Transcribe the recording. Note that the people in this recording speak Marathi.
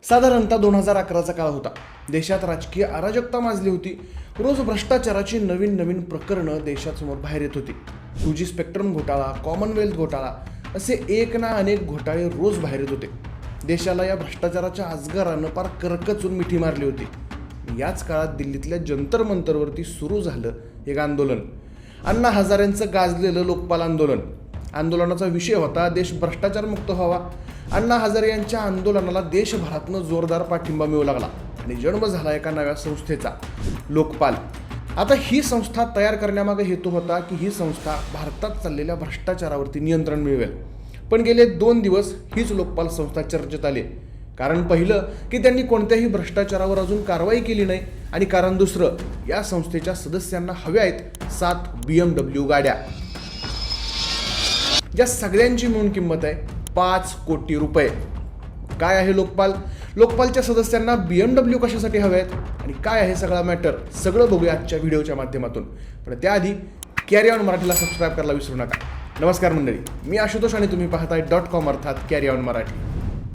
साधारणतः 2011चा काळ होता. देशात राजकीय अराजकता माजली होती. रोज भ्रष्टाचाराची नवीन नवीन प्रकरणं देशासमोर बाहेर येत होती. 2G स्पेक्ट्रम घोटाळा, कॉमनवेल्थ घोटाळा असे एक ना अनेक घोटाळे रोज बाहेर येत होते. देशाला या भ्रष्टाचाराच्या अजगरानं पार करकचून मिठी मारली होती. याच काळात दिल्लीतल्या जंतर मंतरवरती सुरू झालं एक आंदोलन. अण्णा हजारेंचं गाजलेलं लोकपाल आंदोलन. आंदोलनाचा विषय होता देश भ्रष्टाचारमुक्त व्हावा. अण्णा हजारे यांच्या आंदोलनाला देशभरातनं जोरदार पाठिंबा मिळू लागला आणि जन्म झाला एका नव्या संस्थेचा, लोकपाल. आता ही संस्था तयार करण्यामागे हेतू होता की ही संस्था भारतात चाललेल्या भ्रष्टाचारावरती नियंत्रण मिळवेल. पण गेले 2 दिवस हीच लोकपाल संस्था चर्चेत आली. कारण पहिलं की त्यांनी कोणत्याही भ्रष्टाचारावर अजून कारवाई केली नाही, आणि कारण दुसरं, या संस्थेच्या सदस्यांना हव्या आहेत 7 BMW गाड्या. या सगळ्यांची मिळून किंमत आहे 5 कोटी रुपये. काय आहे लोकपाल? लोकपालच्या सदस्यांना BMW कशासाठी हवे आहेत आणि काय आहे सगळा मॅटर, सगळं बघूया आजच्या व्हिडिओच्या माध्यमातून. पण त्याआधी कॅरी ऑन मराठीला सबस्क्राईब करायला विसरू नका. नमस्कार मंडळी, मी आशुतोष आणि तुम्ही पाहताय .com अर्थात कॅरी ऑन मराठी.